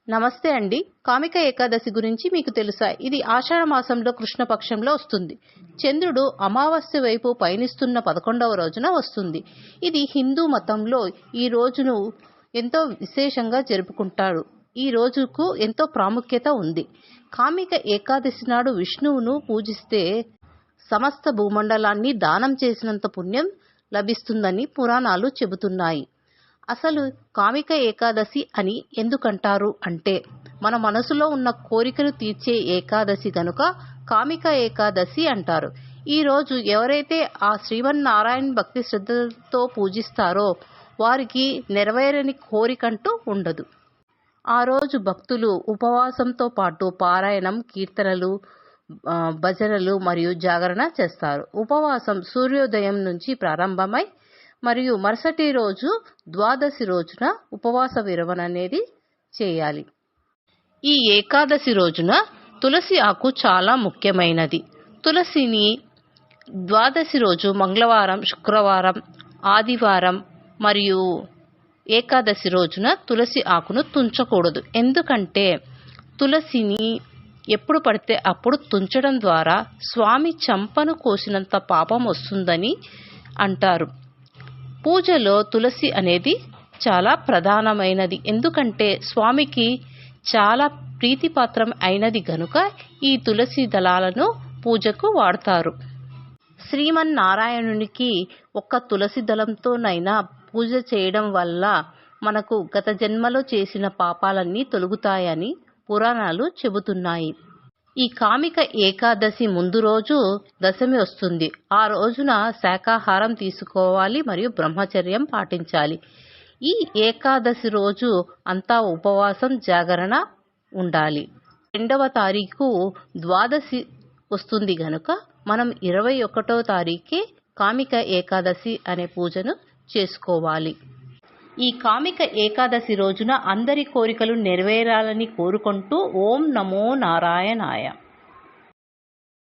నమస్తే అండి. కామిక ఏకాదశి గురించి మీకు తెలుసా? ఇది ఆషాఢ మాసంలో కృష్ణపక్షంలో వస్తుంది. చంద్రుడు అమావాస్య వైపు పయనిస్తున్న 11వ రోజున వస్తుంది. ఇది హిందూ మతంలో ఈ రోజును ఎంతో విశేషంగా జరుపుకుంటారు. ఈ రోజుకు ఎంతో ప్రాముఖ్యత ఉంది. కామిక ఏకాదశి నాడు విష్ణువును పూజిస్తే సమస్త భూమండలాన్ని దానం చేసినంత పుణ్యం లభిస్తుందని పురాణాలు చెబుతున్నాయి. అసలు కామిక ఏకాదశి అని ఎందుకంటారు అంటే, మన మనసులో ఉన్న కోరికను తీర్చే ఏకాదశి గనుక కామిక ఏకాదశి అంటారు. ఈ రోజు ఎవరైతే ఆ శ్రీమన్నారాయణ భక్తి శ్రద్ధలతో పూజిస్తారో వారికి నెరవేరని కోరికంటూ ఉండదు. ఆ రోజు భక్తులు ఉపవాసంతో పాటు పారాయణం, కీర్తనలు, భజనలు మరియు జాగరణ చేస్తారు. ఉపవాసం సూర్యోదయం నుంచి ప్రారంభమై మరియు మరుసటి రోజు ద్వాదశి రోజున ఉపవాస విరమణ అనేది చేయాలి. ఈ ఏకాదశి రోజున తులసి ఆకు చాలా ముఖ్యమైనది. తులసిని ద్వాదశి రోజు మంగళవారం, శుక్రవారం, ఆదివారం మరియు ఏకాదశి రోజున తులసి ఆకును తుంచకూడదు. ఎందుకంటే తులసిని ఎప్పుడు పడితే అప్పుడు తుంచడం ద్వారా స్వామి చంపను కోసినంత పాపం వస్తుందని అంటారు. పూజలో తులసి అనేది చాలా ప్రధానమైనది. ఎందుకంటే స్వామికి చాలా ప్రీతిపాత్రం అయినది గనుక ఈ తులసి దళాలను పూజకు వాడతారు. శ్రీమన్నారాయణునికి ఒక్క తులసి దళంతోనైనా పూజ చేయడం వల్ల మనకు గత జన్మలో చేసిన పాపాలన్నీ తొలగుతాయని పురాణాలు చెబుతున్నాయి. ఈ కామిక ఏకాదశి ముందు రోజు దశమి వస్తుంది. ఆ రోజున శాకాహారం తీసుకోవాలి మరియు బ్రహ్మచర్యం పాటించాలి. ఈ ఏకాదశి రోజు అంతా ఉపవాసం, జాగరణ ఉండాలి. 2వ తారీఖు ద్వాదశి వస్తుంది గనుక మనం 21వ తారీఖే కామిక ఏకాదశి అనే పూజను చేసుకోవాలి. ఈ కామిక ఏకాదశి రోజున అందరి కోరికలు నెరవేరాలని కోరుకుంటూ ఓం నమో నారాయణాయ.